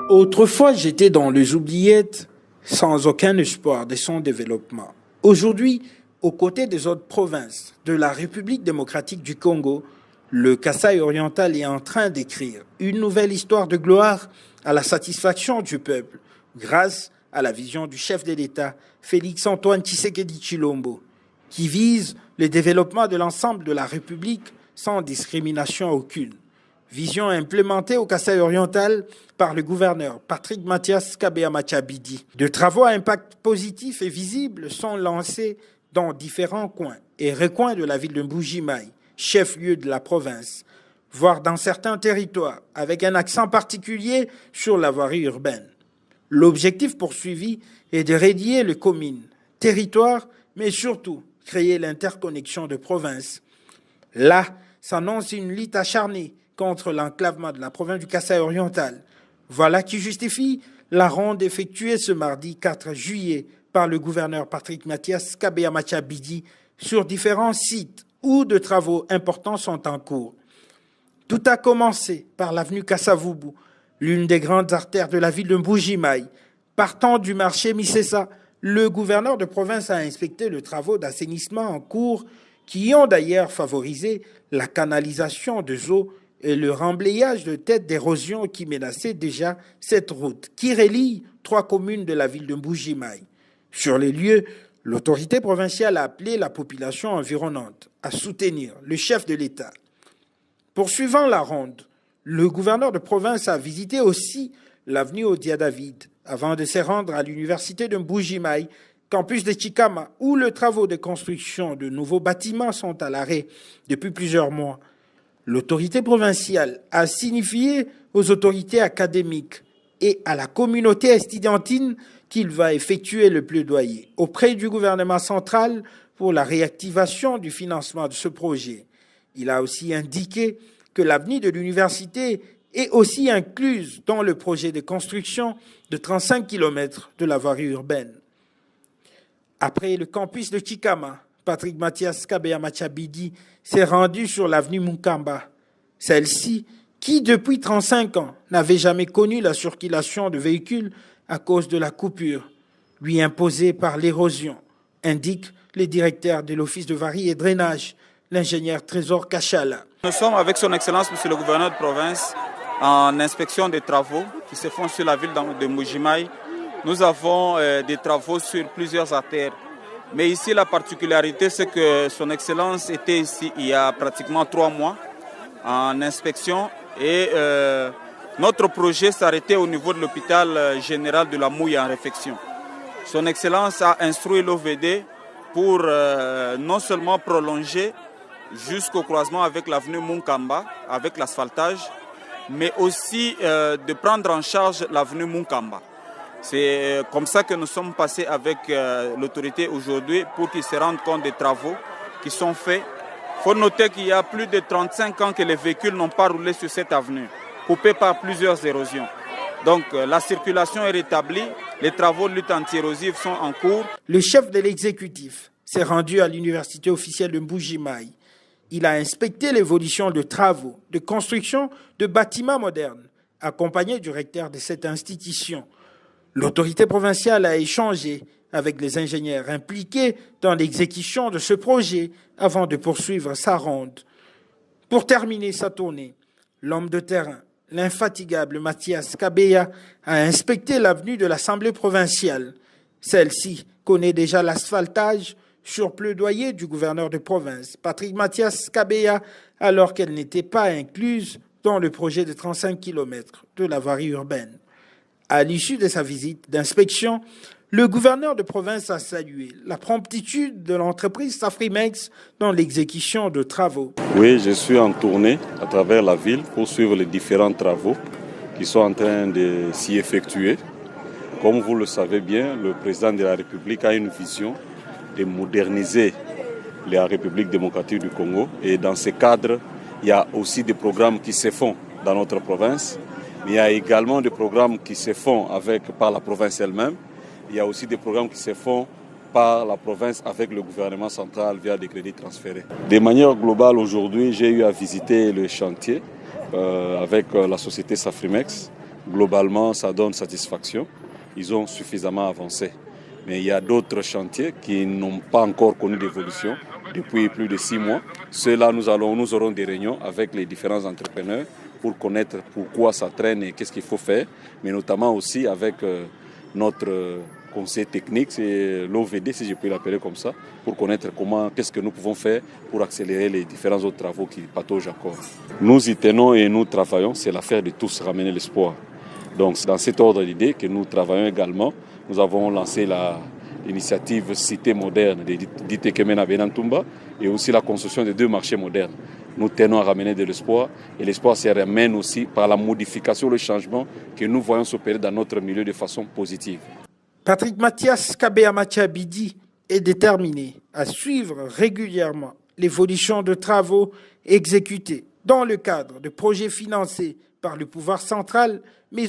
Autrefois, j'étais dans les oubliettes, sans aucun espoir de son développement. Aujourd'hui, aux côtés des autres provinces de la République démocratique du Congo, le Kasaï oriental est en train d'écrire une nouvelle histoire de gloire à la satisfaction du peuple, grâce à la vision du chef de l'État, Félix-Antoine Tshisekedi Tshilombo, qui vise le développement de l'ensemble de la République sans discrimination aucune. Vision implémentée au Kasaï oriental par le gouverneur Patrick Mathias Kabea-Machabidi. De travaux à impact positif et visible sont lancés dans différents coins et recoins de la ville de Mbuji-Mayi, chef-lieu de la province, voire dans certains territoires, avec un accent particulier sur la voirie urbaine. L'objectif poursuivi est de radier les communes, territoires, mais surtout créer l'interconnexion de provinces. Là s'annonce une lutte acharnée contre l'enclavement de la province du Kasaï oriental. Voilà qui justifie la ronde effectuée ce mardi 4 juillet par le gouverneur Patrick Mathias Kabea-Machabidi sur différents sites où de travaux importants sont en cours. Tout a commencé par l'avenue Kassavubu, l'une des grandes artères de la ville de Mbuji-Mayi. Partant du marché Misesa, le gouverneur de province a inspecté les travaux d'assainissement en cours qui ont d'ailleurs favorisé la canalisation des eaux et le remblayage de têtes d'érosion qui menaçaient déjà cette route qui relie 3 communes de la ville de Mbuji-Mayi. Sur les lieux, l'autorité provinciale a appelé la population environnante à soutenir le chef de l'État. Poursuivant la ronde, le gouverneur de province a visité aussi l'avenue Odia-David avant de se rendre à l'université de Mbuji-Mayi, campus de Chikama, où les travaux de construction de nouveaux bâtiments sont à l'arrêt depuis plusieurs mois. L'autorité provinciale a signifié aux autorités académiques et à la communauté estudiantine qu'il va effectuer le plaidoyer auprès du gouvernement central pour la réactivation du financement de ce projet. Il a aussi indiqué que l'avenir de l'université est aussi incluse dans le projet de construction de 35 km de la voirie urbaine. Après le campus de Chikama, Patrick Mathias Kabea-Machabidi s'est rendu sur l'avenue Munkamba. Celle-ci, qui depuis 35 ans n'avait jamais connu la circulation de véhicules à cause de la coupure, lui imposée par l'érosion, indique le directeur de l'Office de voirie et drainage, l'ingénieur Trésor Kachala. Nous sommes avec son Excellence, Monsieur le gouverneur de province, en inspection des travaux qui se font sur la ville de Mbuji-Mayi. Nous avons des travaux sur plusieurs artères. Mais ici, la particularité, c'est que son Excellence était ici il y a pratiquement 3 mois en inspection et notre projet s'arrêtait au niveau de l'hôpital général de la Mouille en réfection. Son Excellence a instruit l'OVD pour non seulement prolonger jusqu'au croisement avec l'avenue Munkamba, avec l'asphaltage, mais aussi de prendre en charge l'avenue Munkamba. C'est comme ça que nous sommes passés avec l'autorité aujourd'hui pour qu'ils se rendent compte des travaux qui sont faits. Il faut noter qu'il y a plus de 35 ans que les véhicules n'ont pas roulé sur cette avenue, coupée par plusieurs érosions. Donc la circulation est rétablie, les travaux de lutte anti-érosive sont en cours. Le chef de l'exécutif s'est rendu à l'université officielle de Mbuji-Mayi. Il a inspecté l'évolution de travaux, de construction de bâtiments modernes, accompagné du recteur de cette institution. L'autorité provinciale a échangé avec les ingénieurs impliqués dans l'exécution de ce projet avant de poursuivre sa ronde. Pour terminer sa tournée, l'homme de terrain, l'infatigable Mathias Kabea, a inspecté l'avenue de l'Assemblée provinciale. Celle-ci connaît déjà l'asphaltage sur plaidoyer du gouverneur de province, Patrick Mathias Kabea, alors qu'elle n'était pas incluse dans le projet de 35 km de la voirie urbaine. À l'issue de sa visite d'inspection, le gouverneur de province a salué la promptitude de l'entreprise Safrimex dans l'exécution de travaux. Oui, je suis en tournée à travers la ville pour suivre les différents travaux qui sont en train de s'y effectuer. Comme vous le savez bien, le président de la République a une vision de moderniser la République démocratique du Congo. Et dans ce cadre, il y a aussi des programmes qui se font dans notre province. Mais il y a également des programmes qui se font par la province elle-même. Il y a aussi des programmes qui se font par la province avec le gouvernement central via des crédits transférés. De manière globale, aujourd'hui, j'ai eu à visiter le chantier avec la société Safrimex. Globalement, ça donne satisfaction. Ils ont suffisamment avancé. Mais il y a d'autres chantiers qui n'ont pas encore connu d'évolution depuis plus de 6 mois. Ceux-là, nous aurons des réunions avec les différents entrepreneurs pour connaître pourquoi ça traîne et qu'est-ce qu'il faut faire, mais notamment aussi avec notre conseil technique, c'est l'OVD, si je peux l'appeler comme ça, pour connaître qu'est-ce que nous pouvons faire pour accélérer les différents autres travaux qui pataugent encore. Nous y tenons et nous travaillons, c'est l'affaire de tous ramener l'espoir. Donc c'est dans cet ordre d'idée que nous travaillons également. Nous avons lancé l'initiative Cité moderne d'Itekemena Benantumba et aussi la construction de 2 marchés modernes. Nous tenons à ramener de l'espoir et l'espoir se ramène aussi par la modification, le changement que nous voyons s'opérer dans notre milieu de façon positive. Patrick Mathias Kabea-Machabidi est déterminé à suivre régulièrement l'évolution de travaux exécutés dans le cadre de projets financés par le pouvoir central, mais